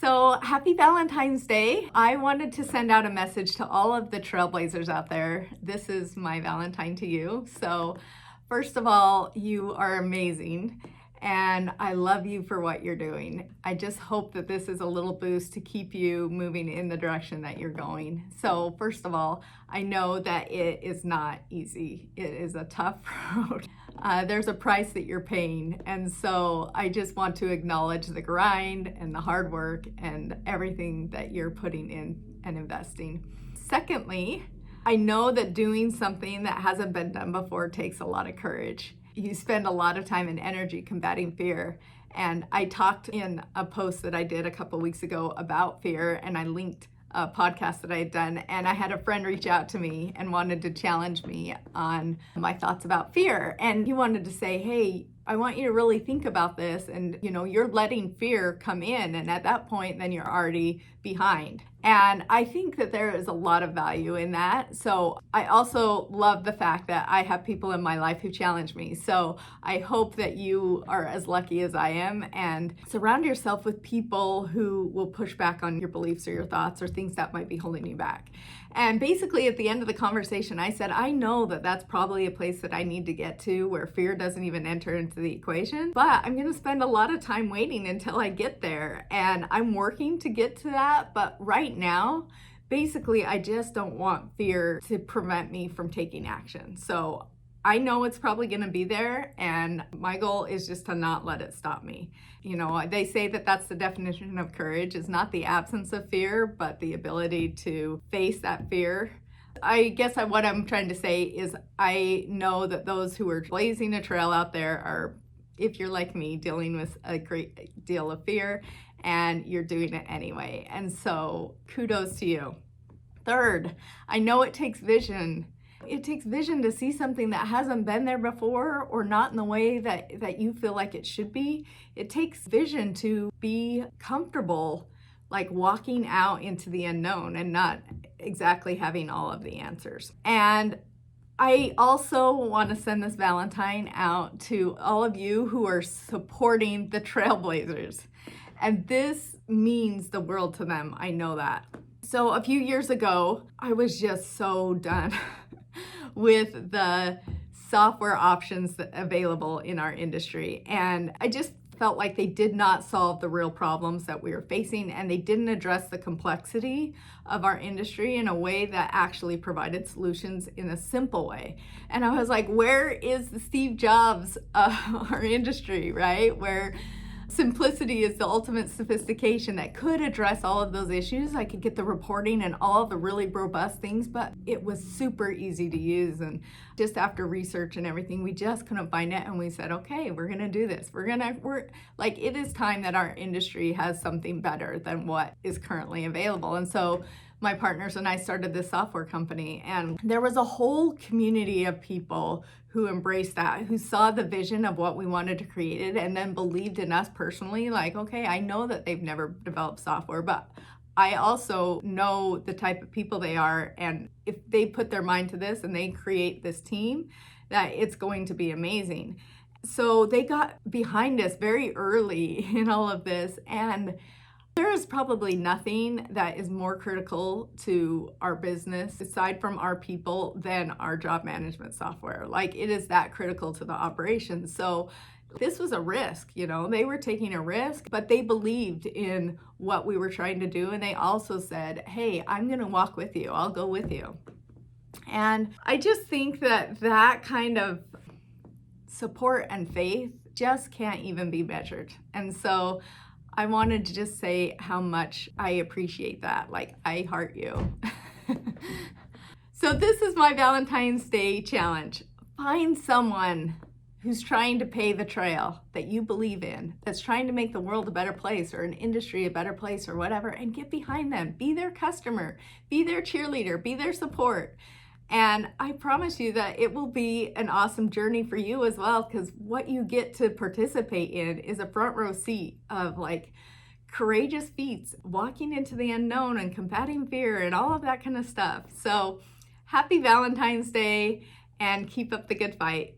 So happy Valentine's Day. I wanted to send out a message to all of the trailblazers out there. This is my Valentine to you. So first of all, you are amazing and I love you for what you're doing. I just hope that this is a little boost to keep you moving in the direction that you're going. So first of all, I know that it is not easy. It is a tough road. There's a price that you're paying. And so I just want to acknowledge the grind and the hard work and everything that you're putting in and investing. Secondly, I know that doing something that hasn't been done before takes a lot of courage. You spend a lot of time and energy combating fear. And I talked in a post that I did a couple weeks ago about fear, and I linked a podcast that I had done, and I had a friend reach out to me and wanted to challenge me on my thoughts about fear. And he wanted to say, hey, I want you to really think about this, and you're letting fear come in, and at that point then you're already behind. And I think that there is a lot of value in that. So I also love the fact that I have people in my life who challenge me. So I hope that you are as lucky as I am, and surround yourself with people who will push back on your beliefs or your thoughts or things that might be holding you back. And basically at the end of the conversation, I said, I know that that's probably a place that I need to get to where fear doesn't even enter into the equation, but I'm going to spend a lot of time waiting until I get there. And I'm working to get to that. But right now, basically, I just don't want fear to prevent me from taking action. So I know it's probably going to be there, and my goal is just to not let it stop me. They say that that's the definition of courage, is not the absence of fear, but the ability to face that fear. I guess what I'm trying to say is I know that those who are blazing a trail out there are, if you're like me, dealing with a great deal of fear, and you're doing it anyway. And so kudos to you. Third, I know it takes vision. It takes vision to see something that hasn't been there before or not in the way that you feel like it should be. It takes vision to be comfortable, like walking out into the unknown and not exactly having all of the answers. And I also want to send this Valentine out to all of you who are supporting the trailblazers. And this means the world to them. I know that. So a few years ago, I was just so done with the software options available in our industry. And I just felt like they did not solve the real problems that we were facing, and they didn't address the complexity of our industry in a way that actually provided solutions in a simple way. And I was like, where is the Steve Jobs of our industry, right? Where simplicity is the ultimate sophistication that could address all of those issues. I could get the reporting and all of the really robust things, but it was super easy to use. And just after research and everything, we just couldn't find it. And we said, okay, we're going to do this. It is time that our industry has something better than what is currently available. And so my partners and I started this software company, and there was a whole community of people who embraced that, who saw the vision of what we wanted to create it, and then believed in us personally. Like, okay, I know that they've never developed software, but I also know the type of people they are, and if they put their mind to this and they create this team, that it's going to be amazing. So they got behind us very early in all of this, and there is probably nothing that is more critical to our business, aside from our people, than our job management software. Like, it is that critical to the operations. So this was a risk, they were taking a risk, but they believed in what we were trying to do. And they also said, hey, I'm going to walk with you. I'll go with you. And I just think that kind of support and faith just can't even be measured. And so I wanted to just say how much I appreciate that. Like, I heart you. So this is my Valentine's Day challenge. Find someone who's trying to pave a trail that you believe in, that's trying to make the world a better place or an industry a better place or whatever, and get behind them. Be their customer, be their cheerleader, be their support. And I promise you that it will be an awesome journey for you as well, because what you get to participate in is a front row seat of like courageous feats, walking into the unknown and combating fear and all of that kind of stuff. So happy Valentine's Day, and keep up the good fight.